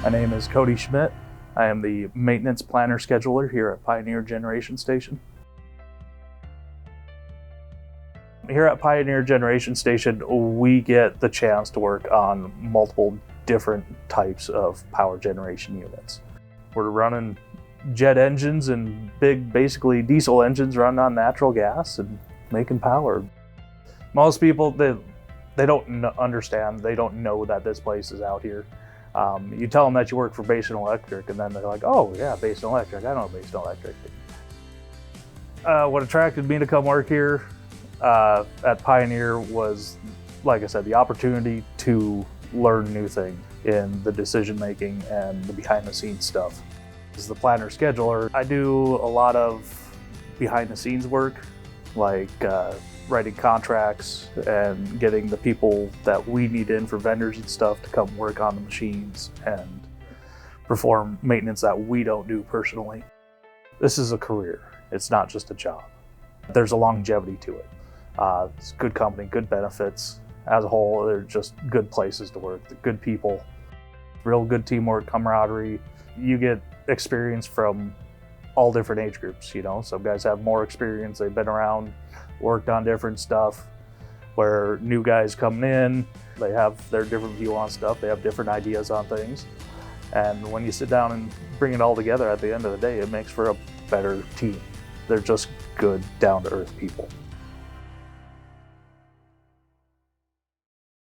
My name is Cody Schmidt. I am the maintenance planner scheduler here at Pioneer Generation Station. Here at Pioneer Generation Station, we get the chance to work on multiple different types of power generation units. We're running jet engines and big, basically diesel engines running on natural gas and making power. Most people, they don't understand, they don't know that this place is out here. You tell them that you work for Basin Electric and then they're like, oh yeah, Basin Electric, I know Basin Electric. What attracted me to come work here at Pioneer was, like I said, the opportunity to learn new things in the decision making and the behind the scenes stuff. As the planner scheduler, I do a lot of behind the scenes work, like writing contracts and getting the people that we need in for vendors and stuff to come work on the machines and perform maintenance that we don't do personally. This is a career. It's not just a job. There's a longevity to it. It's good company, good benefits. As a whole, they're just good places to work, good people, real good teamwork, camaraderie. You get experience from all different age groups, you know. Some guys have more experience, they've been around, worked on different stuff, where new guys coming in, they have their different view on stuff, they have different ideas on things. And when you sit down and bring it all together at the end of the day, it makes for a better team. They're just good, down-to-earth people.